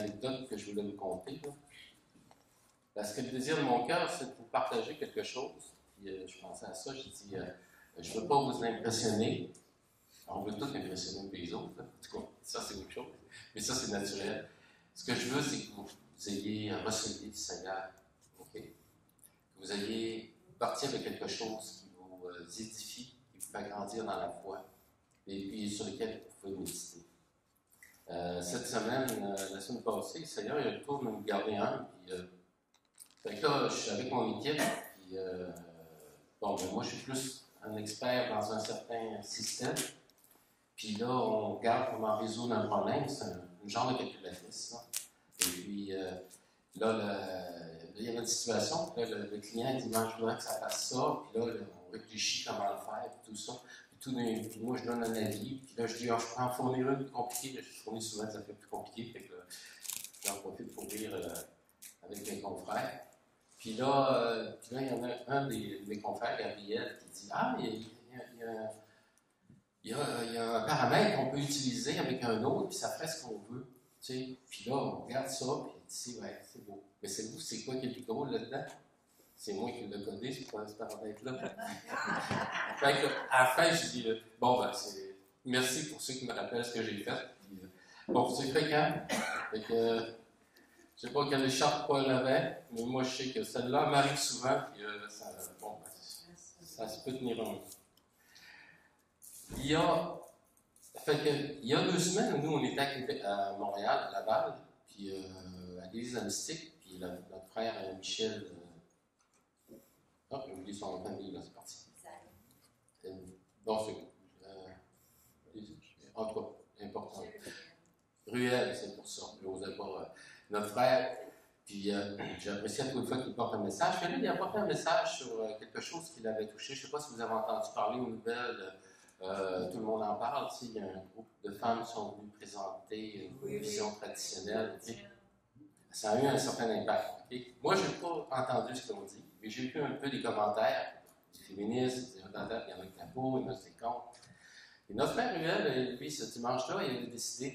anecdote que je voulais vous conter. Là. Parce que le désir de mon cœur, c'est de vous partager quelque chose. Puis je pensais à ça, j'ai dit, je ne veux pas vous impressionner. On veut tous impressionner les autres. Là. En tout cas, ça, c'est autre chose. Mais ça, c'est naturel. Ce que je veux, c'est que vous ayez recevé du Seigneur. Okay? Que vous ayez parti avec quelque chose qui vous édifie, qui vous fait grandir dans la foi, et puis sur lequel vous pouvez méditer. Cette semaine, la semaine passée, le Seigneur il a le tour de me garder un. Puis, fait que là, je suis avec mon équipe. Puis, bon, ben, moi, je suis plus un expert dans un certain système. Puis là, on regarde comment résoudre un problème. C'est un genre de calculatrice. Là. Et puis, il y avait une situation. Là, le client dit, je voudrais que ça fasse ça. Puis là, on réfléchit comment le faire, puis tout ça. Puis moi, je donne un avis. Puis là, je dis, je peux en fournir une plus compliquée. Je fournis souvent, ça fait plus compliqué. Fait que j'en profite pour rire avec mes confrères. Puis là, il y en a un de mes confrères, Gabriel, qui dit, il y a un paramètre qu'on peut utiliser avec un autre, puis ça ferait ce qu'on veut. Tu sais. Puis là, on regarde ça, puis il dit, ouais, c'est beau. Mais c'est vous, c'est quoi qui est le plus gros là-dedans? C'est moi qui l'ai codé, ce paramètre-là. Fait que, à la fin, je dis, merci pour ceux qui me rappellent ce que j'ai fait. Puis, bon, c'est fréquent. Fait que, je ne sais pas quelle écharpe Paul avait, mais moi, je sais que celle-là m'arrive souvent, puis ça se peut tenir un. Il y a 2 semaines, nous, on était à Montréal, à Laval, puis à l'église de la Mystique, puis notre frère Michel. J'ai oublié son nom de famille, là, c'est parti. Bon, c'est. En tout cas, important. Ruel, c'est pour ça. Je n'osais pas. Notre frère, puis j'ai apprécié à toute fois qu'il porte un message. Mais lui, il a porté un message sur quelque chose qui l'avait touché. Je ne sais pas si vous avez entendu parler aux nouvelles. Tout le monde en parle. Il y a un groupe de femmes qui sont venues présenter une vision traditionnelle. Okay? Ça a eu un certain impact. Okay? Moi, je n'ai pas entendu ce qu'on dit, mais j'ai vu un peu des commentaires des féministes, des retardataires, il y en a qui la pour, il y en a qui contre. Et notre frère Ruel, lui, ce dimanche-là, il a décidé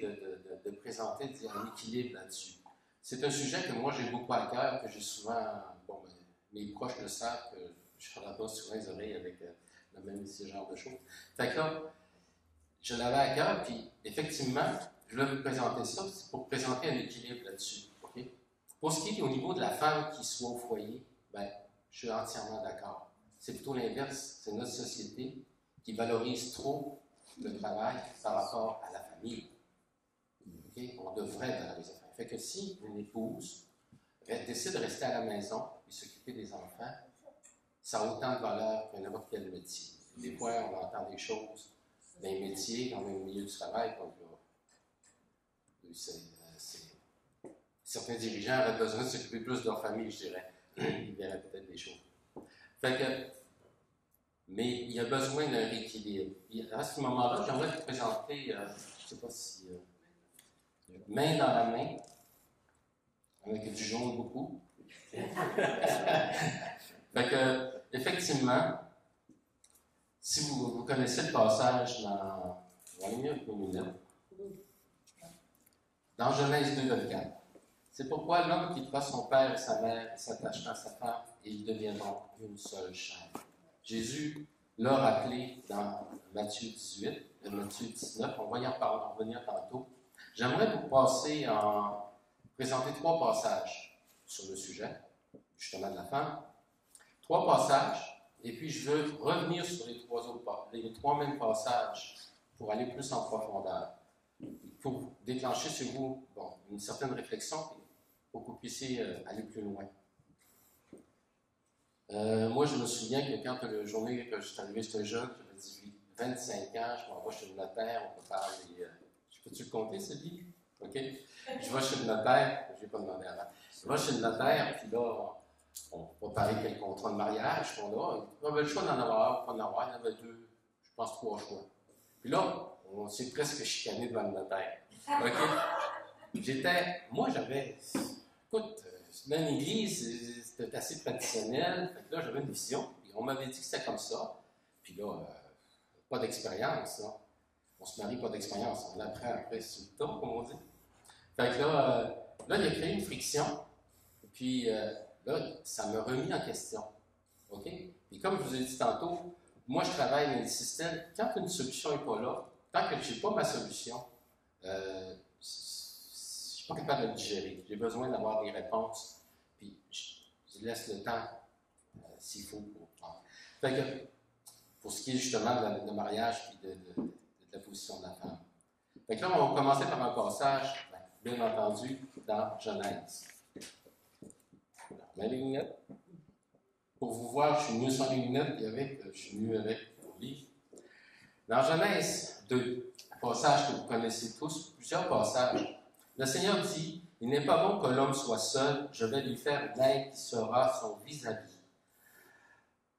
de présenter un équilibre là-dessus. C'est un sujet que moi, j'ai beaucoup à cœur, que j'ai souvent, mes proches le savent, que je ne pas souvent les oreilles avec le même ce genre de choses. Fait que là, je l'avais à cœur, puis effectivement, je voulais vous présenter ça, c'est pour présenter un équilibre là-dessus. Okay? Pour ce qui est au niveau de la femme qui soit au foyer, je suis entièrement d'accord. C'est plutôt l'inverse, c'est notre société qui valorise trop le travail par rapport à la famille. Okay? On devrait valoriser la famille. Fait que si une épouse décide de rester à la maison et s'occuper des enfants, ça a autant de valeur que n'importe quel métier. Des fois, on entend des choses dans les métiers, dans le milieu du travail, comme certains dirigeants auraient besoin de s'occuper plus de leur famille, je dirais. Ils verraient peut-être des choses. Fait que, mais il y a besoin d'un rééquilibre. À ce moment-là, j'aimerais vous présenter, je ne sais pas si, main dans la main, avec du jaune beaucoup. Fait que, effectivement, si vous connaissez le passage dans Genèse 2:24, c'est pourquoi l'homme quittera son père et sa mère et s'attachera à sa femme et ils deviendront une seule chair. Jésus l'a rappelé dans Matthieu 18, Matthieu 19, on va y en revenir tantôt. J'aimerais vous présenter 3 passages sur le sujet, justement de la femme. 3 passages, et puis je veux revenir sur les 3 mêmes passages pour aller plus en profondeur, pour déclencher sur vous une certaine réflexion pour que vous puissiez aller plus loin. Moi, je me souviens que quand la journée que je suis arrivé, j'étais jeune, j'avais 25 ans, je m'en vais chez le notaire, on peut parler. Peux-tu le compter, Sylvie? OK? Je vais chez le notaire, je n'ai pas demandé avant. Je vais chez le notaire, puis là, on va parler quel contrat de mariage qu'on a. On avait le choix d'en avoir, pas d'en avoir, il y en avait 2, je pense 3 choix. Puis là, on s'est presque chicané devant le notaire. OK? Moi, j'avais, écoute, dans une église, c'était assez traditionnel. Fait que là, j'avais une vision. Puis on m'avait dit que c'était comme ça. Puis là, pas d'expérience. Là. On se marie pas d'expérience. On l'apprend après sur le temps, comme on dit. Fait que là, là, il a créé une friction, puis là, ça m'a remis en question. OK? Puis comme je vous ai dit tantôt, moi, je travaille dans le système. Quand une solution n'est pas là, tant que je n'ai pas ma solution, je ne suis pas capable de le digérer. J'ai besoin d'avoir des réponses, puis je laisse le temps, s'il faut, pour prendre. Fait que, pour ce qui est justement de mariage et de la position de la femme. Fait que là, on va commencer par un passage, bien entendu, dans Genèse. Mets les lunettes. Pour vous voir, je suis mieux sans les lunettes je suis mieux avec le livre. Dans Genèse 2, un passage que vous connaissez tous, plusieurs passages, le Seigneur dit, « Il n'est pas bon que l'homme soit seul, je vais lui faire naître qui sera son vis-à-vis. »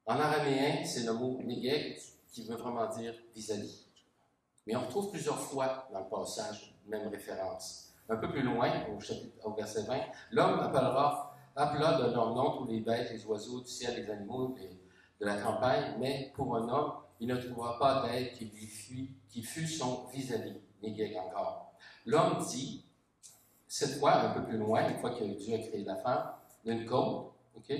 En araméen, c'est le mot « négeg » qui veut vraiment dire « vis-à-vis ». Mais on retrouve plusieurs fois dans le passage la même référence. Un peu plus loin, au verset 20, « L'homme appela de leur nom tous les bêtes, les oiseaux du ciel, les animaux de la campagne, mais pour un homme, il ne trouvera pas d'aide qui fût son vis-à-vis. » Négeg encore. L'homme dit, cette fois, un peu plus loin, une fois que Dieu a créé la femme, d'une côte, OK?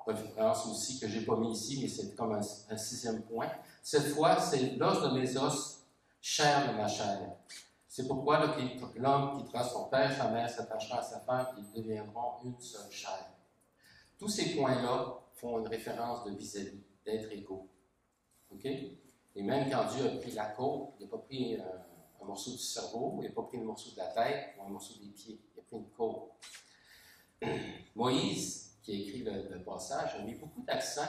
Référence aussi que je n'ai pas mis ici, mais c'est comme un sixième point. Cette fois, c'est l'os de mes os, chair de ma chair. C'est pourquoi l'homme quittera son père, sa mère s'attachera à sa femme, et ils deviendront une seule chair. Tous ces points-là font une référence de vis-à-vis, d'être égaux. OK? Et même quand Dieu a pris la côte, il n'a pas pris un morceau du cerveau, il n'a pas pris un morceau de la tête ou un morceau des pieds, il a pris une côte. Moïse, qui a écrit le passage, a mis beaucoup d'accent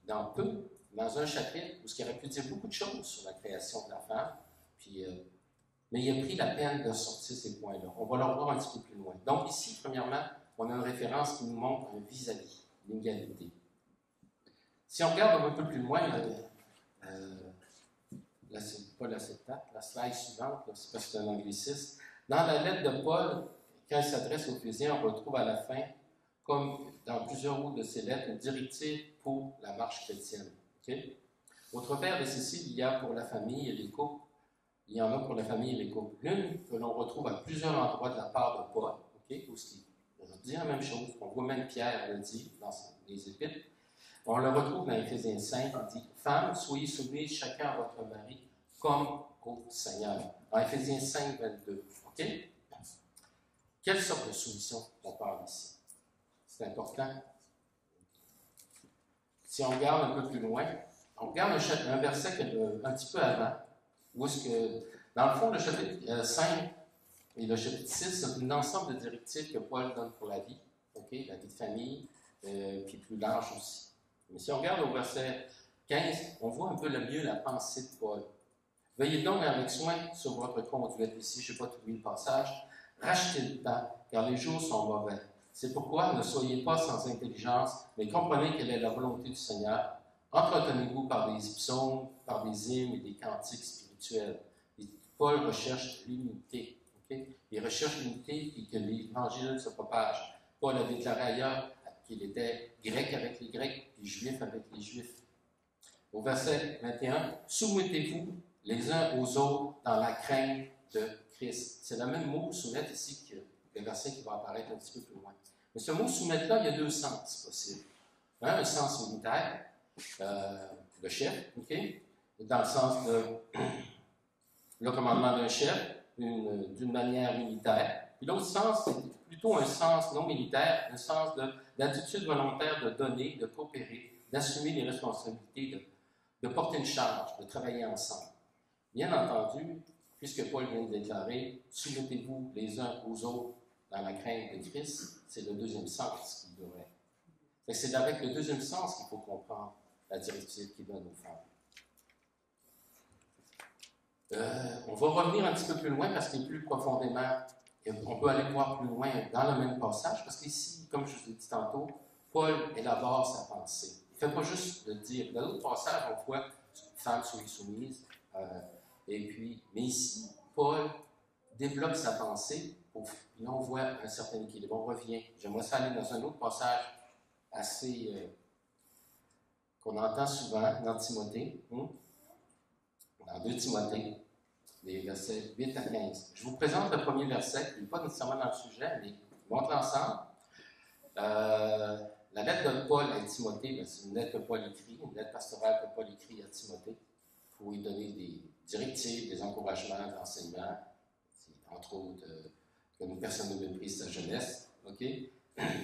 dans un chapitre où il aurait pu dire beaucoup de choses sur la création de la femme, puis, mais il a pris la peine de sortir ces points-là. On va le revoir un petit peu plus loin. Donc ici, premièrement, on a une référence qui nous montre un vis-à-vis, une égalité. Si on regarde un peu plus loin, c'est pas l'acétate, la slide suivante, c'est parce que c'est un anglicisme. Dans la lettre de Paul, quand il s'adresse aux Éphésiens, on retrouve à la fin, comme dans plusieurs de ses lettres, une directive pour la marche chrétienne. Okay? Au travers de ceci, il y a pour la famille et les couples. Il y en a pour la famille et les couples. L'une que l'on retrouve à plusieurs endroits de la part de Paul, okay? Où il dit la même chose. On voit même Pierre le dit dans les Épîtres. On le retrouve dans Éphésiens 5, il dit « Femmes, soyez soumises chacun à votre mari comme au Seigneur. » Dans Éphésiens 5, 22. Okay? Quelle sorte de soumission on parle ici? C'est important. Si on regarde un peu plus loin, on regarde un verset un petit peu avant, où est-ce que, dans le fond, le chapitre 5 et le chapitre 6, c'est un ensemble de directives que Paul donne pour la vie, okay? La vie de famille, puis plus large aussi. Mais si on regarde au verset 15, on voit un peu mieux la pensée de Paul. Veuillez donc avec soin sur votre conduite. Ici, je n'ai pas trouvé le passage. Rachetez le temps, car les jours sont mauvais. C'est pourquoi ne soyez pas sans intelligence, mais comprenez quelle est la volonté du Seigneur. Entretenez-vous par des psaumes, par des hymnes et des cantiques spirituels. Et Paul recherche l'unité. Okay? Il recherche l'unité et que l'Évangile se propage. Paul a déclaré ailleurs qu'il était grec avec les Grecs et juif avec les Juifs. Au verset 21, « Soumettez-vous les uns aux autres dans la crainte de Christ. » C'est le même mot « soumettre » ici que le verset qui va apparaître un petit peu plus loin. Mais ce mot « soumettre » là, il y a deux sens possibles. Un sens militaire, le chef, okay? Dans le sens de le commandement d'un chef, d'une manière militaire. Puis l'autre sens, c'est plutôt un sens non militaire, un sens d'attitude volontaire de donner, de coopérer, d'assumer les responsabilités, de porter une charge, de travailler ensemble. Bien entendu, puisque Paul vient de déclarer, soumettez-vous les uns aux autres dans la crainte de Christ, c'est le deuxième sens qu'il devrait. C'est avec le deuxième sens qu'il faut comprendre la directive qu'il donne aux femmes. On va revenir un petit peu plus loin parce que plus profondément, on peut aller voir plus loin dans le même passage, parce qu'ici, comme je vous l'ai dit tantôt, Paul élabore sa pensée. Il ne fait pas juste le dire. Dans d'autres passages, on voit femmes soyez soumises, mais ici, Paul développe sa pensée, puis là on voit un certain équilibre. On revient. J'aimerais ça aller dans un autre passage assez qu'on entend souvent dans Timothée, dans 2 Timothée. des versets 8 à 15. Je vous présente le premier verset, qui n'est pas nécessairement dans le sujet, mais on montre l'ensemble. La lettre de Paul à Timothée, ben, c'est une lettre que Paul écrit, une lettre pastorale que Paul écrit à Timothée, pour lui donner des directives, des encouragements, des enseignements, entre autres, qu'une personne ne méprise sa jeunesse, ok?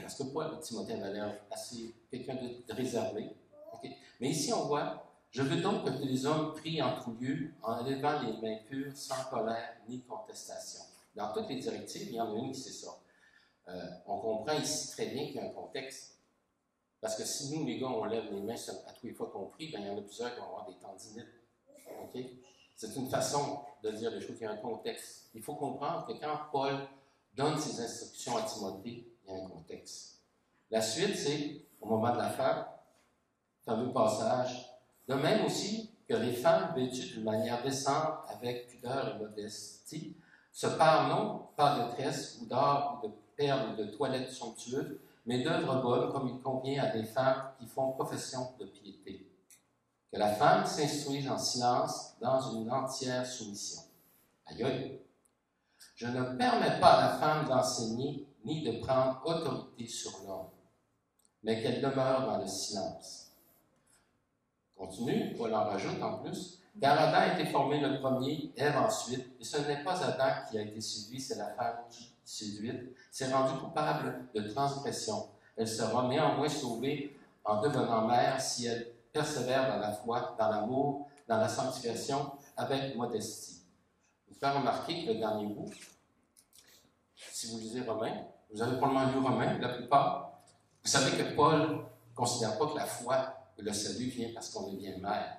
Parce que Paul, Timothée avait l'air assez quelqu'un de réservé, ok? Mais ici, on voit, je veux donc que les hommes prient en tout lieu, en élevant les mains pures, sans colère ni contestation. Dans toutes les directives, il y en a une qui c'est ça. On comprend ici très bien qu'il y a un contexte. Parce que si nous, les gars, on lève les mains à tous les fois qu'on prie, ben, il y en a plusieurs qui vont avoir des tendinites. Okay? C'est une façon de dire les choses, il y a un contexte. Il faut comprendre que quand Paul donne ses instructions à Timothée, il y a un contexte. La suite, c'est, au moment de la femme, fameux passage, de même aussi que les femmes vêtues d'une manière décente, avec pudeur et modestie, se parlent non pas de tresses ou d'or ou de perles ou de toilettes somptueuses, mais d'œuvres bonnes, comme il convient à des femmes qui font profession de piété. Que la femme s'instruise en silence dans une entière soumission. Aïe aïe! Je ne permets pas à la femme d'enseigner ni de prendre autorité sur l'homme, mais qu'elle demeure dans le silence. Continue, Paul en rajoute en plus. Car Adam a été formé le premier, Ève ensuite, et ce n'est pas Adam qui a été séduit, c'est la femme qui, séduite, s'est rendue coupable de transgression. Elle sera néanmoins sauvée en devenant mère si elle persévère dans la foi, dans l'amour, dans la sanctification, avec modestie. Je vous fais remarquer que le dernier bout, si vous lisez Romains, vous avez probablement lu Romains, la plupart, vous savez que Paul ne considère pas que la foi et le salut vient parce qu'on devient mère.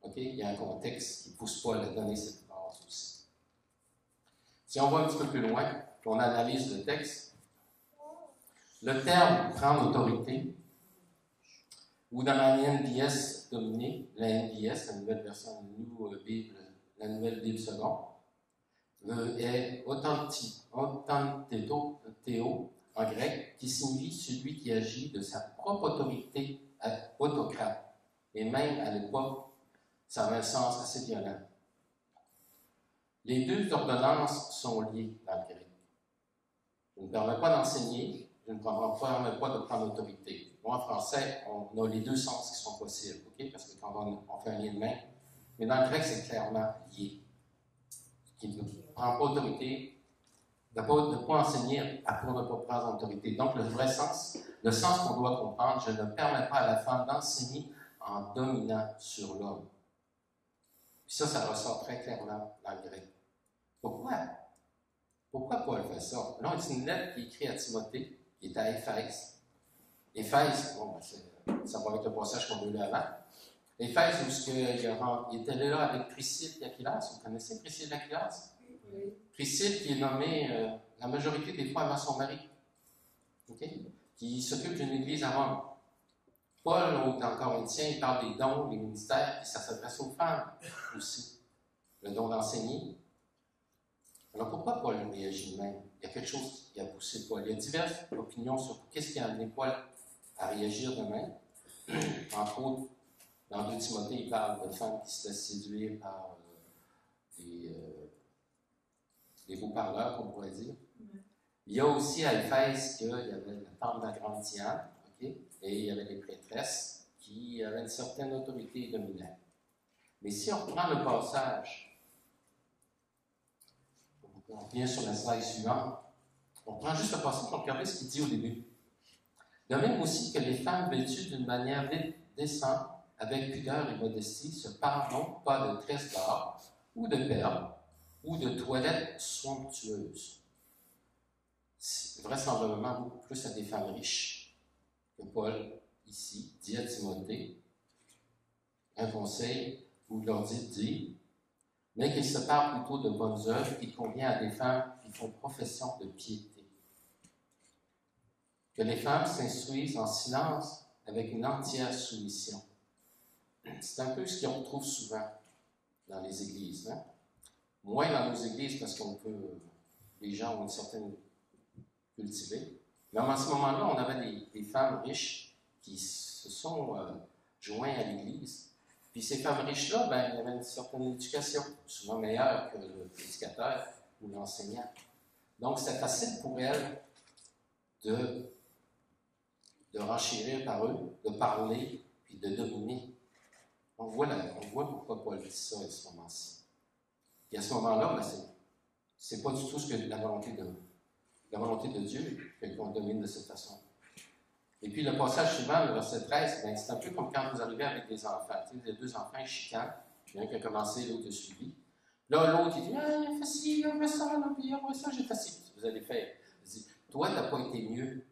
Okay? Il y a un contexte qui pousse Paul à donner cette base aussi. Si on va un petit peu plus loin, on analyse le texte, le terme « prendre autorité », ou dans la NDS dominée, la NDS, la nouvelle version de New Bible, la nouvelle Bible seconde, est authenthéo en grec, qui signifie celui qui agit de sa propre autorité autocrate. Et même à l'époque, ça avait un sens assez violent. Les deux ordonnances sont liées dans le grec. Je ne permets pas d'enseigner, je ne permets pas de prendre autorité. Moi, en français, on a les deux sens qui sont possibles, okay? Parce que quand on fait un lien de main, mais dans le grec, c'est clairement lié. Qui ne prend pas autorité, de ne pas enseigner pour ne pas prendre autorité. Donc, le vrai sens, le sens qu'on doit comprendre, je ne permets pas à la femme d'enseigner en dominant sur l'homme. Puis ça ressort très clairement dans le grec. Pourquoi? Pourquoi Paul fait ça? Là, c'est une lettre qui est écrite à Timothée, qui est à Éphèse. Éphèse, bon, ça va avec le passage qu'on a lu avant. Éphèse, où il était là avec Priscille et Aquilas. Vous connaissez Priscille et Aquilas? Oui. Priscille qui est nommée la majorité des fois avant son mari. Okay? Qui s'occupe d'une église à Rome. Paul, dans Corinthiens, il parle des dons, des ministères, et ça s'adresse aux femmes aussi. Le don d'enseigner. Alors pourquoi Paul réagit de même? Il y a quelque chose qui a poussé Paul. Il y a diverses opinions sur qu'est-ce qui a amené Paul à réagir de même. Entre autres, dans 2 Timothée, il parle de femmes qui se laissent séduire par des beaux parleurs, qu'on pourrait dire. Il y a aussi à Éphèse qu'il y avait le temple de la grande Diane, okay? Et il y avait des prêtresses qui avaient une certaine autorité dominante. Mais si on reprend le passage, on revient sur la slide suivante, on prend juste le passage pour regarder ce qu'il dit au début. De même aussi que les femmes vêtues d'une manière décente, avec pudeur et modestie, se parlent non pas de tresses d'or, ou de perles, ou de toilettes somptueuses. Vraisemblablement beaucoup plus à des femmes riches que Paul, ici, dit à Timothée, un conseil où il leur dit, mais qu'il se parle plutôt de bonnes œuvres qui convient à des femmes qui font profession de piété. Que les femmes s'instruisent en silence avec une entière soumission. C'est un peu ce qu'on retrouve souvent dans les églises. Hein? Moins dans nos églises parce qu'on peut, les gens ont une certaine cultivée. Mais à ce moment-là, on avait des femmes riches qui se sont joints à l'église Puis ces femmes riches-là, ben, il y avait une certaine éducation, souvent meilleure que le prédicateur ou l'enseignant. Donc, c'est facile pour elles de renchérir par eux, de parler, puis de dominer. On voit pourquoi Paul dit ça à ce moment-ci. Et à ce moment-là, ben, c'est pas du tout ce que la volonté de Dieu qu'on domine de cette façon. Et puis le passage suivant, le verset 13, ben, c'est un peu comme quand vous arrivez avec des enfants. Tu sais, vous avez deux enfants, ils chicanent, puis un qui a commencé, l'autre a suivi. Là, l'autre, il dit « fais ci, fais ça, puis après ça, j'ai fait ci. » Vous allez faire. Il dit « Toi, tu n'as pas été mieux,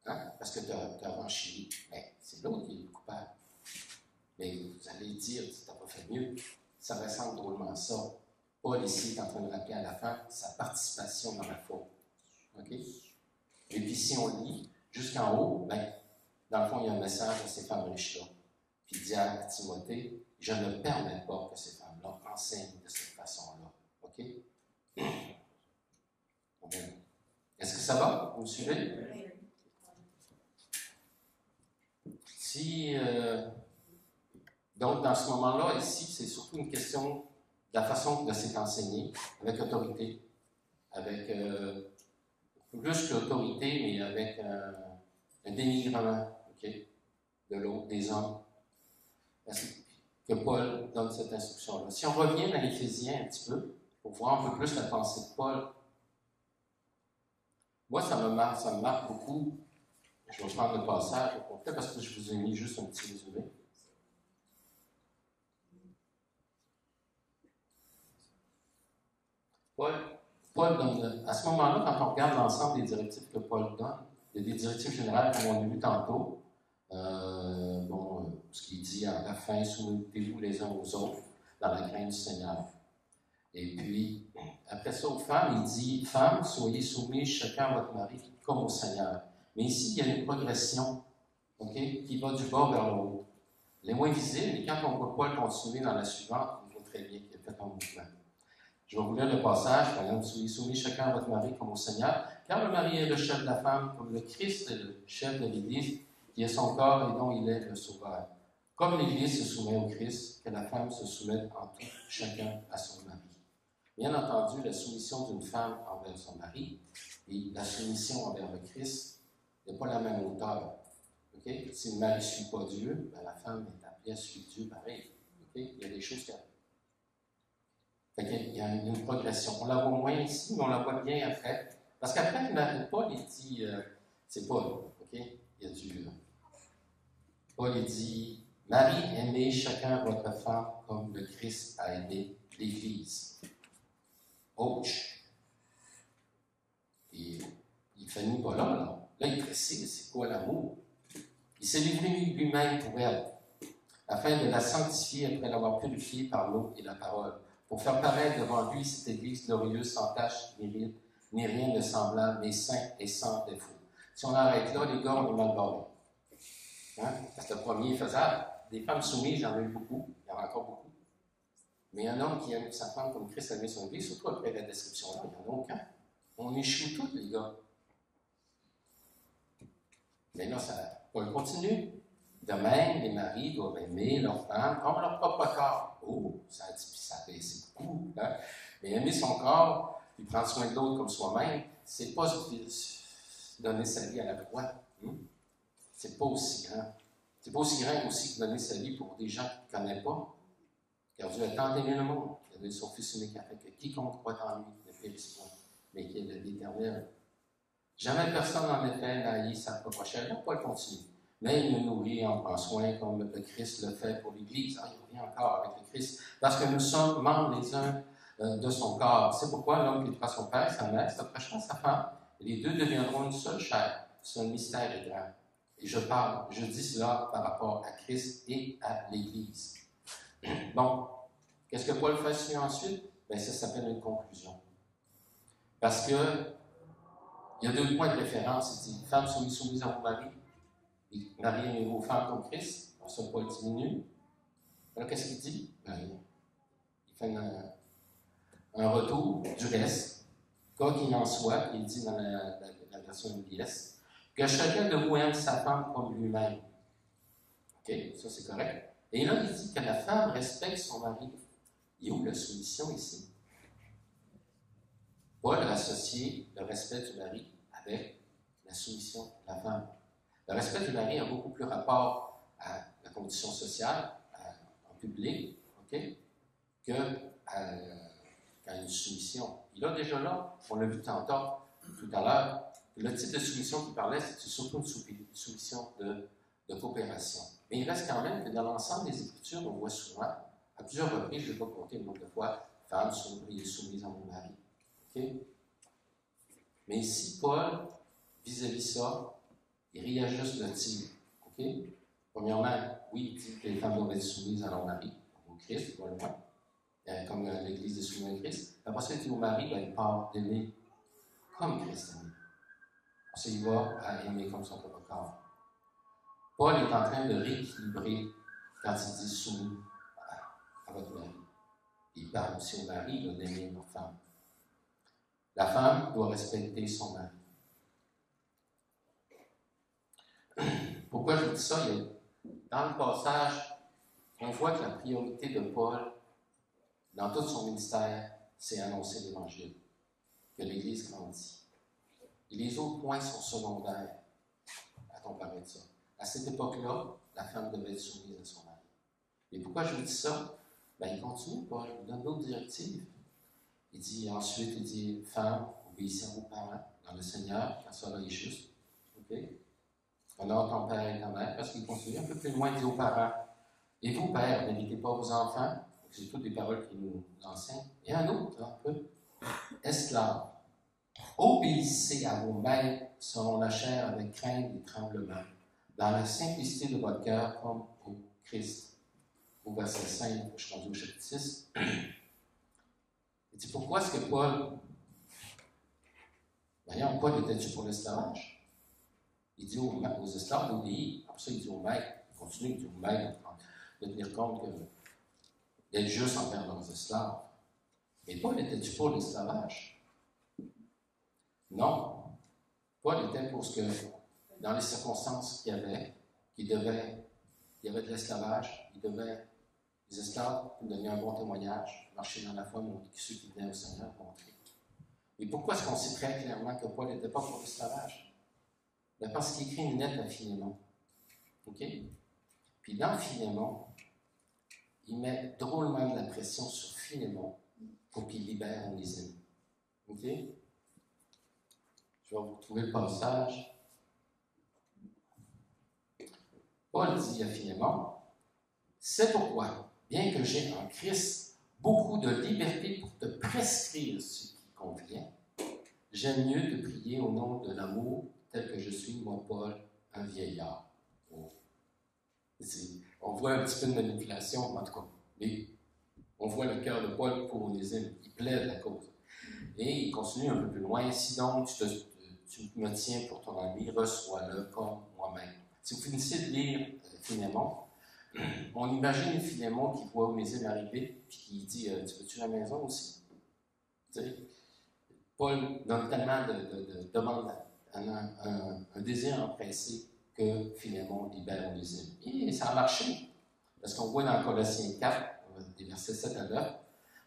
hein, parce que tu as renchéri. » Mais c'est l'autre qui est le coupable. Mais vous allez dire « Tu n'as pas fait mieux. » Ça ressemble drôlement à ça. Paul ici est en train de rappeler à la fin sa participation dans la faute. OK? Et puis si on lit jusqu'en haut, ben, dans le fond, il y a un message à ces femmes riches-là. Puis il dit à Timothée, je ne permets pas que ces femmes-là enseignent de cette façon-là. OK? Est-ce que ça va? Vous me suivez? Si, donc, dans ce moment-là, ici, c'est surtout une question de la façon de s'est enseigné, avec autorité, avec plus qu'autorité, mais avec un dénigrement, okay, de l'autre, des hommes. Que Paul donne cette instruction-là. Si on revient dans l'Éphésiens un petit peu, pour voir un peu plus la pensée de Paul, moi, ça me marque beaucoup. Je vais prendre le passage au complet parce que je vous ai mis juste un petit résumé. Paul donne, à ce moment-là, quand on regarde l'ensemble des directives que Paul donne, il y a des directives générales, comme on a vu tantôt. Ce qu'il dit à la fin, soumettez-vous les uns aux autres dans la crainte du Seigneur. Et puis, après ça, aux femmes, il dit, femmes, soyez soumises chacun à votre mari comme au Seigneur. Mais ici, il y a une progression, okay, qui va du bas vers le haut. Les moins visibles, et quand on voit Paul continuer dans la suivante, on voit très bien qu'il a fait un mouvement. Je vais vous lire le passage, par exemple, soyez soumis chacun à votre mari comme au Seigneur, car le mari est le chef de la femme, comme le Christ est le chef de l'Église, qui est son corps et dont il est le sauveur. Comme l'Église se soumet au Christ, que la femme se soumette en tout, chacun à son mari. Bien entendu, la soumission d'une femme envers son mari et la soumission envers le Christ n'est pas la même hauteur. Okay? Si le mari ne suit pas Dieu, ben la femme est appelée à suivre Dieu pareil. Okay? Il y a des choses qui arrivent. Il y a une progression. On la voit moins ici, mais on la voit bien après. Parce qu'après, Paul, il dit, c'est Paul, OK? Il y a du... Paul, il dit, Marie, aimez chacun votre femme comme le Christ a aimé l'Église. Ouch! Et il finit pas là. Là, il précise, c'est quoi l'amour? Il s'est livré lui-même pour elle, afin de la sanctifier après l'avoir purifiée par l'eau et la parole, pour faire paraître devant lui cette Église glorieuse, sans tache, ni rien de semblable, mais saint et sans défaut. Si on arrête là, les gars, on est mal barrés. Hein? Parce que le premier faisable, des femmes soumises, j'en ai eu beaucoup, il y en a encore beaucoup. Mais un homme qui aime sa femme comme Christ aimait son Église, surtout après la description-là, il n'y en a aucun. On échoue tous, les gars. Mais là, Paul continue. De même, les maris doivent aimer leur femme comme leur propre corps. Oh, ça baisse beaucoup. Hein? Mais aimer son corps, puis prendre soin de l'autre comme soi-même, c'est pas donner sa vie à la croix. C'est pas aussi grand. C'est pas aussi grand aussi que donner sa vie pour des gens qui ne connaissent pas. Car Dieu a tant aimé le monde, il a donné son Fils unique afin que quiconque croit en lui ne périsse point, mais qu'il ait la vie éternelle. Jamais personne en effet n'a haï sa propre chair. Là, Paul continue. Mais il nous nourrit, en prend soin comme le Christ le fait pour l'Église. Il revient encore avec le Christ. Parce que nous sommes membres les uns de son corps. C'est pourquoi l'homme quittera son père, sa mère, s'approchera sa femme. Et les deux deviendront une seule chair. C'est un mystère est grand. Et je dis cela par rapport à Christ et à l'Église. Bon, qu'est-ce que Paul fait ensuite? Bien, ça s'appelle une conclusion. Parce que il y a deux points de référence. Il dit, femmes soumises à vos maris. Marie, aimez vos femmes comme Christ. On ne se pas diminue. Alors, qu'est-ce qu'il dit? Ben, il fait un retour du reste. Quoi qu'il en soit, il dit dans la version MBS, que chacun de vous aime sa femme comme lui-même. OK, ça c'est correct. Et là, il dit que la femme respecte son mari. Il y a où la soumission ici? Paul a associé le respect du mari avec la soumission de la femme. Le respect du mari a beaucoup plus rapport à la condition sociale, en public, okay, qu'à une soumission. Et là, déjà là, on l'a vu tantôt, tout à l'heure, le type de soumission qu'il parlait, c'est surtout une soumission de coopération. Mais il reste quand même que dans l'ensemble des Écritures, on voit souvent, à plusieurs reprises, je ne vais pas compter le nombre de fois, femme soumise à mon mari. Okay? Mais ici, Paul, vis-à-vis ça, il réajuste le tir. Okay? Premièrement, oui, il dit que les femmes doivent être soumises à leur mari, au Christ, probablement, comme l'Église est soumise à Christ. Après ça, il dit au mari, il part d'aimer comme Christ aimé. Ensuite, il va à aimer comme son propre corps. Paul est en train de rééquilibrer quand il dit soumis à votre mari. Il parle aussi au mari d'aimer leur femme. La femme doit respecter son mari. Pourquoi je vous dis ça? Dans le passage, on voit que la priorité de Paul, dans tout son ministère, c'est annoncer l'Évangile, que l'Église grandit. Et les autres points sont secondaires à comparer de ça. À cette époque-là, la femme devait être soumise à son mari. Et pourquoi je vous dis ça? Ben, il continue, Paul, il donne d'autres directives. Il dit, femme, obéissez à vos parents dans le Seigneur, car cela est juste. Okay? Honore ton père et ta mère, parce qu'il continue un peu plus loin, il dit aux parents, et vous, pères, n'invitez pas vos enfants. C'est toutes des paroles qu'il nous enseigne. Et un autre, un peu, esclaves. Obéissez à vos maîtres selon la chair avec crainte et tremblement, dans la simplicité de votre cœur comme au Christ. Au verset 5, je suis rendu au chapitre 6. Il dit, pourquoi est-ce que Paul... Voyons, Paul était-tu pour l'esclavage? Il dit aux esclaves d'obéir. Après ça, il dit aux maîtres. Il continue, il dit aux maîtres de tenir compte d'être juste envers leurs esclaves. Mais Paul était-tu pour l'esclavage? Non. Paul était pour ce que, dans les circonstances qu'il y avait, il y avait de l'esclavage, les esclaves donnaient un bon témoignage, marcher dans la foi, ceux qui venaient au Seigneur montrer. Et pourquoi est-ce qu'on sait très clairement que Paul n'était pas pour l'esclavage? Ben parce qu'il écrit une lettre à Philémon. OK? Puis dans Philémon, il met drôlement de la pression sur Philémon pour qu'il libère Onésime. OK? Je vais vous trouver le passage. Paul dit à Philémon, c'est pourquoi, bien que j'ai en Christ beaucoup de liberté pour te prescrire ce qui convient, j'aime mieux te prier au nom de l'amour tel que je suis, moi, Paul, un vieillard. Oh. On voit un petit peu de manipulation, en tout cas, mais on voit le cœur de Paul pour Onésime. Il plaide la cause. Et il continue un peu plus loin. Si donc tu me tiens pour ton ami, reçois-le comme moi-même. Si vous finissez de lire Philémon, on imagine Philémon qui voit Onésime arriver et qui dit tu veux-tu la maison aussi? Tu sais, Paul donne tellement de demandes, un désir empressé que Philémon libère Onésime. Et ça a marché. Parce qu'on voit dans Colossiens 4, des versets 7 à 9.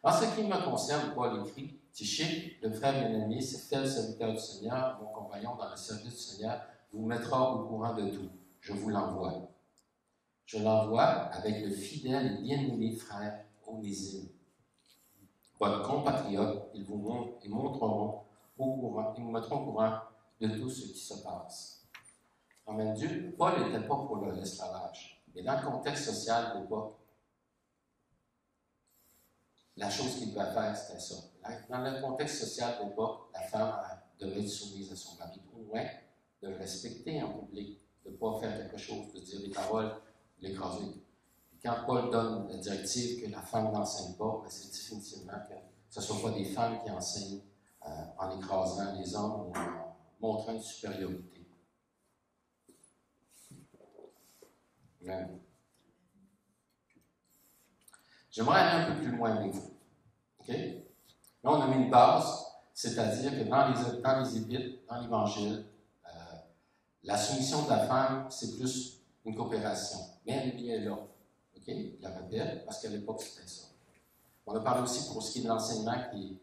En ce qui me concerne, Paul écrit, Tichée, le frère bien-aimé, c'est tel serviteur du Seigneur, mon compagnon dans le service du Seigneur, vous mettra au courant de tout. Je vous l'envoie. Je l'envoie avec le fidèle et bien-aimé frère Onésime. Votre compatriote, ils vous mettront au courant de tout ce qui se passe. Amen Dieu, Paul n'était pas pour l'esclavage, mais dans le contexte social de l'époque, la chose qu'il devait faire, c'était ça. Dans le contexte social de l'époque, la femme devait être soumise à son mari, au moins de le respecter en public, de ne pas faire quelque chose, de dire des paroles, de l'écraser. Et quand Paul donne la directive que la femme n'enseigne pas, ben c'est définitivement que ce ne soit pas des femmes qui enseignent en écrasant les hommes ou en montrant une supériorité. Amen. J'aimerais aller un peu plus loin avec vous. Okay? Là, on a mis une base, c'est-à-dire que dans les Épîtres, dans l'Évangile, la soumission de la femme, c'est plus une coopération. Mais elle est bien là. OK? OK? Il la rappelle, parce qu'à l'époque, c'était ça. On a parlé aussi pour ce qui est de l'enseignement qui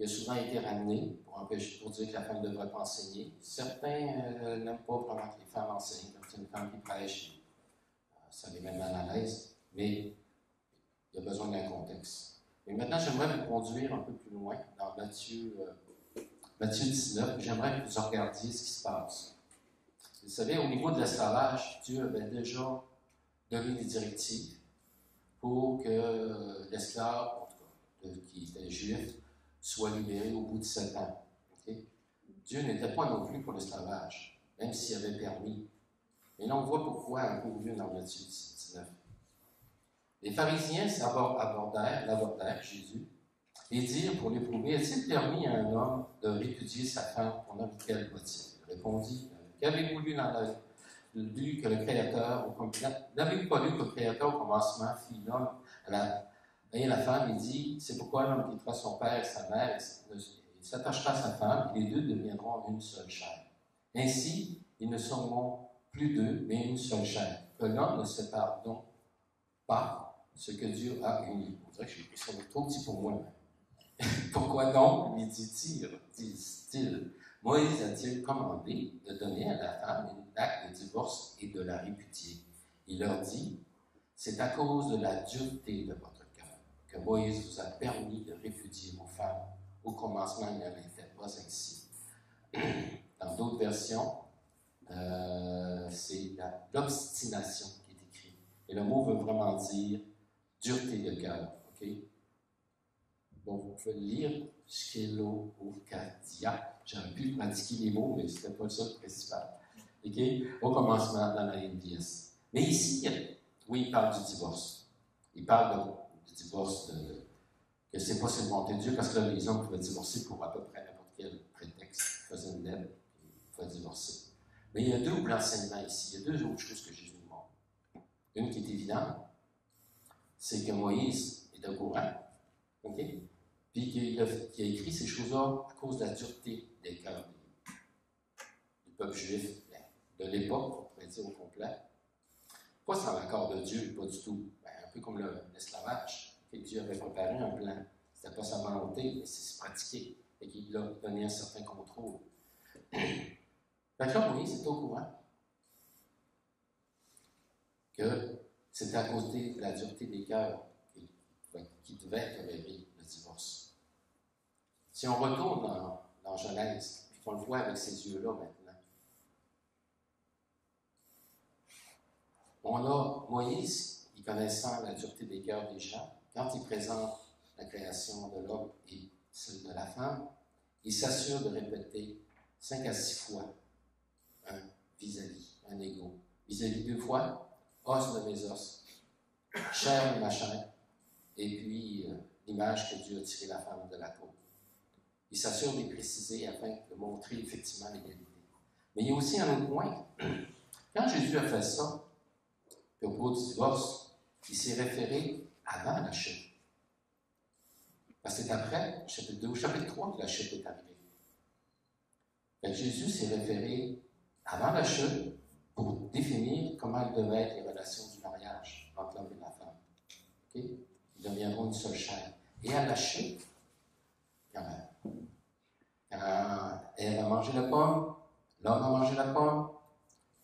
a souvent été ramené pour dire que la femme ne devrait pas enseigner. Certains n'aiment pas vraiment que les femmes enseignent. Comme c'est une femme qui prêche, ça les met mal à l'aise. Mais il y a besoin d'un contexte. Et maintenant, j'aimerais vous conduire un peu plus loin dans Matthieu 19. J'aimerais que vous regardiez ce qui se passe. Vous savez, au niveau de l'esclavage, Dieu avait déjà donné des directives pour que l'esclave, en tout cas, qui était juif, soit libéré au bout de 7 ans. Okay? Dieu n'était pas non plus pour l'esclavage, même s'il avait permis. Mais là, on voit pourquoi un peu mieux dans Matthieu 19. Les pharisiens l'abordèrent, Jésus, et dirent pour l'éprouver, est-il permis à un homme de répudier sa femme pour n'importe quel motif? Il répondit, qu'avez-vous lu que le Créateur, n'avez-vous pas lu que le Créateur au commencement fit l'homme et la femme, il dit, c'est pourquoi l'homme quittera son père et sa mère, il s'attachera à sa femme, et les deux deviendront une seule chair. Ainsi, ils ne seront plus deux, mais une seule chair. Que l'homme ne sépare donc pas ce que Dieu a uni. On dirait que j'ai pris ça trop petit pour moi. Pourquoi donc, lui dit-il, Moïse a-t-il commandé de donner à la femme une acte de divorce et de la répudier? Il leur dit, c'est à cause de la dureté de votre cœur que Moïse vous a permis de répudier vos femmes. Au commencement, il n'avait fait pas ainsi. Dans d'autres versions, c'est l'obstination qui est écrit. Et le mot veut vraiment dire dureté de cœur. Okay? Bon, vous pouvez le lire, Skelokadia. J'aurais pu pratiquer les mots, mais ce n'était pas ça le principal. Okay? Au commencement, dans la NBS. Mais ici, oui, il parle du divorce. Il parle du divorce, que c'est pas cette volonté de Dieu, parce que là, les hommes pouvaient divorcer pour à peu près n'importe quel prétexte. Ils faisaient une lettre, et ils pouvaient divorcer. Mais il y a double enseignement ici. Il y a deux autres choses que Jésus nous montre. Une qui est évidente, c'est que Moïse est au courant, OK? Puis qu'il a écrit ces choses-là à cause de la dureté des cœurs du peuple juif de l'époque, on pourrait dire au complet. Pas sans l'accord de Dieu, pas du tout. Un peu comme l'esclavage. Dieu avait préparé un plan. C'était pas sa volonté, mais c'est pratiqué. Et qu'il a donné un certain contrôle. Fait que là, Moïse est au courant que c'était à cause de la dureté des cœurs qui devait tolérer le divorce. Si on retourne dans Genèse, puis qu'on le voit avec ces yeux-là maintenant, on a Moïse, qui connaissant la dureté des cœurs des gens, quand il présente la création de l'homme et celle de la femme, il s'assure de répéter 5 à 6 fois un vis-à-vis, un égo. Vis-à-vis 2 fois, os de mes os, chair de ma chair, et puis l'image que Dieu a tiré la femme de la peau. Il s'assure de préciser afin de montrer effectivement l'égalité. Mais il y a aussi un autre point. Quand Jésus a fait ça, au propos du divorce, il s'est référé avant la chute. Parce que c'est après, chapitre 2 ou chapitre 3, que la chute est arrivée. Donc Jésus s'est référé avant la chute pour définir comment devaient être les relations du mariage entre l'homme et la femme. Okay? Ils deviendront une seule chair. Et à la chute, quand Ève a mangé la pomme, l'homme a mangé la pomme,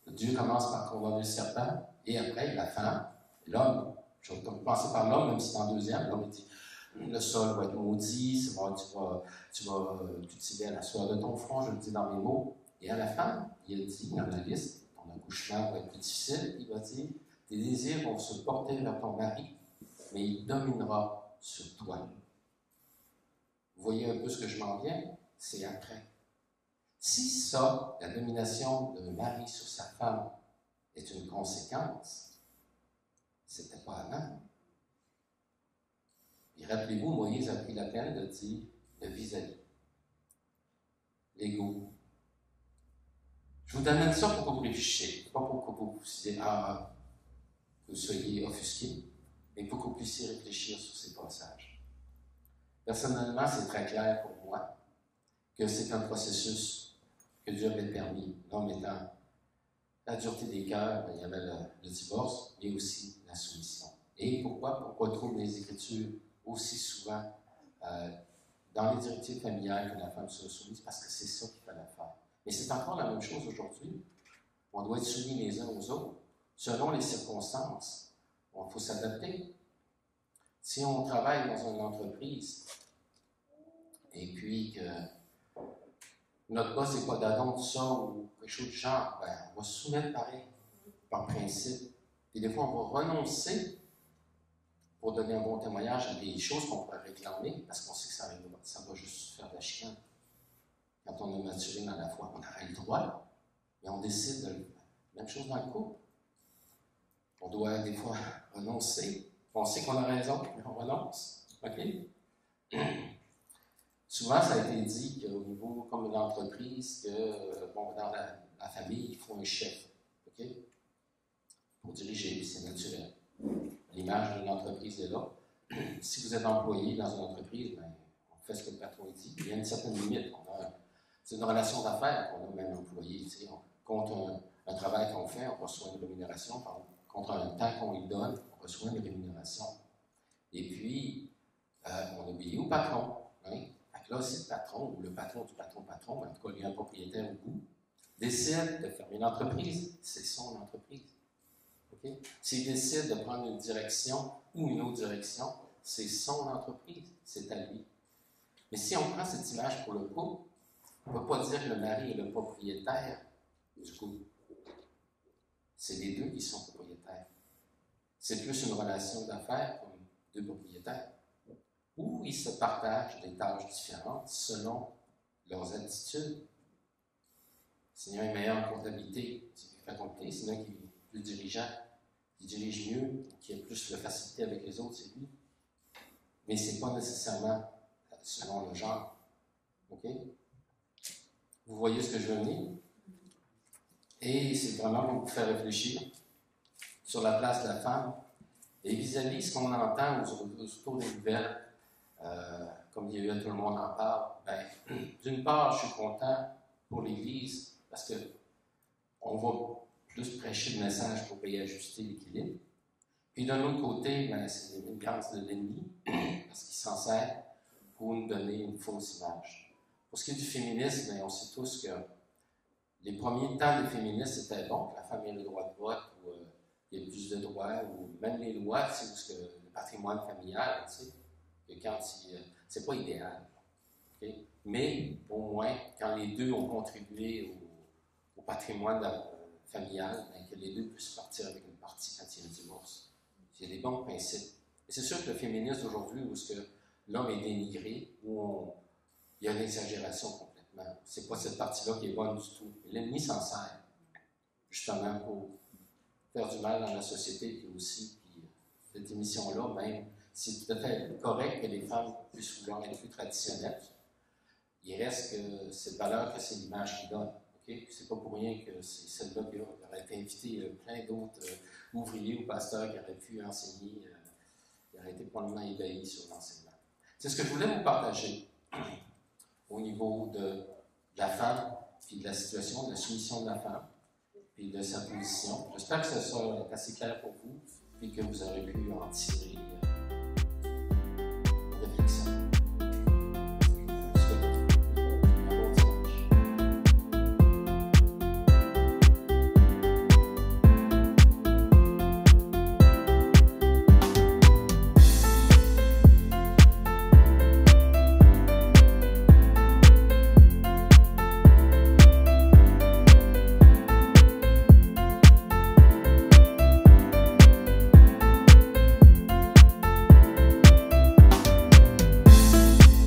Dieu commence par condamner le serpent, et après, la femme, l'homme, je vais commencer par l'homme, même si c'est en deuxième, l'homme dit, le sol va être maudit, tu vas cultiver à la sueur de ton front, je le dis dans mes mots. Et à la femme, il a dit dans la liste, ton accouchement va être plus difficile, il va dire, tes désirs vont se porter vers ton mari, mais il dominera sur toi. Vous voyez un peu ce que je m'en viens? C'est après. Si ça, la domination d'un mari sur sa femme, est une conséquence, c'était pas avant. Et rappelez-vous, Moïse a pris la peine de dire le vis-à-vis, l'ego. Je vous donne ça pour que vous réfléchissiez, pas pour que vous soyez offusqués, mais pour que vous puissiez réfléchir sur ces passages. Personnellement, c'est très clair pour moi que c'est un processus que Dieu avait permis, l'homme étant la dureté des cœurs, il y avait le divorce, mais aussi la soumission. Et pourquoi on retrouve les Écritures aussi souvent dans les directives familiales que la femme soit soumise? Parce que c'est ça qui fait l'affaire. Mais c'est encore la même chose aujourd'hui. On doit être soumis les uns aux autres, selon les circonstances. Il faut s'adapter. Si on travaille dans une entreprise, et puis que notre boss n'est pas d'adon de ça, ou quelque chose du genre, ben, on va se soumettre pareil, par principe. Et des fois, on va renoncer pour donner un bon témoignage à des choses qu'on pourrait réclamer, parce qu'on sait que ça va juste faire de la chicane. Quand on est maturé dans la foi, on aurait le droit, mais on décide de le. Même chose dans le couple. On doit des fois renoncer. On sait qu'on a raison, mais on renonce. OK? Souvent, ça a été dit qu'au niveau, comme l'entreprise, que bon, dans la famille, il faut un chef. OK? Pour diriger, c'est naturel. L'image de l'entreprise est là. Si vous êtes employé dans une entreprise, ben, on fait ce que le patron dit. Il y a une certaine limite. C'est une relation d'affaires qu'on a même employé. Contre un travail qu'on fait, on reçoit une rémunération. Contre un temps qu'on lui donne, on reçoit une rémunération. Et puis, on obéit au patron. Hein? Là, si le patron, ou le patron du patron, en tout cas, il y a un propriétaire au bout, décide de fermer l'entreprise, c'est son entreprise. Okay? S'il décide de prendre une direction ou une autre direction, c'est son entreprise, c'est à lui. Mais si on prend cette image pour le couple, on ne peut pas dire que le mari est le propriétaire du couple. C'est les deux qui sont propriétaires. C'est plus une relation d'affaires comme deux propriétaires, où ils se partagent des tâches différentes selon leurs attitudes. S'il y a un meilleur en comptabilité, c'est plus facile compter. S'il y en a qui est plus dirigeant, qui dirige mieux, qui a plus de facilité avec les autres, c'est lui. Mais ce n'est pas nécessairement selon le genre. OK? Vous voyez ce que je veux dire? Et c'est vraiment pour vous faire réfléchir sur la place de la femme et vis-à-vis ce qu'on entend autour des nouvelles, comme il y a eu tout le monde en parle. Ben, d'une part, je suis content pour l'Église parce qu'on va plus prêcher le message pour réajuster l'équilibre. Puis d'un autre côté, ben, c'est une grâce de l'ennemi parce qu'il s'en sert pour nous donner une fausse image. Pour ce qui est du féminisme, ben, on sait tous que les premiers temps des féministes, c'était bon, que la femme ait le droit de vote, ou il y ait plus de droits, ou même les lois, tu sais, où le patrimoine familial, tu sais, que quand c'est pas idéal. Okay? Mais au moins, quand les deux ont contribué au patrimoine familial, ben, que les deux puissent partir avec une partie quand il y a un divorce. Il y a des bons principes. Et c'est sûr que le féminisme d'aujourd'hui, où l'homme est dénigré, où il y a une exagération complètement. C'est pas cette partie-là qui est bonne du tout. L'ennemi s'en sert, justement, pour faire du mal dans la société, puis aussi, puis cette émission-là, même, c'est tout à fait correct que les femmes puissent vouloir être plus traditionnelles. Il reste que cette valeur, que c'est l'image qu'ils donnent. Okay? C'est pas pour rien que c'est celle-là qui aurait été invité plein d'autres ouvriers ou pasteurs qui auraient pu enseigner, qui auraient été probablement ébahis sur l'enseignement. C'est ce que je voulais vous partager au niveau de la femme, puis de la situation, de la soumission de la femme, puis de sa position. J'espère que ça sera assez clair pour vous, puis que vous aurez pu en tirer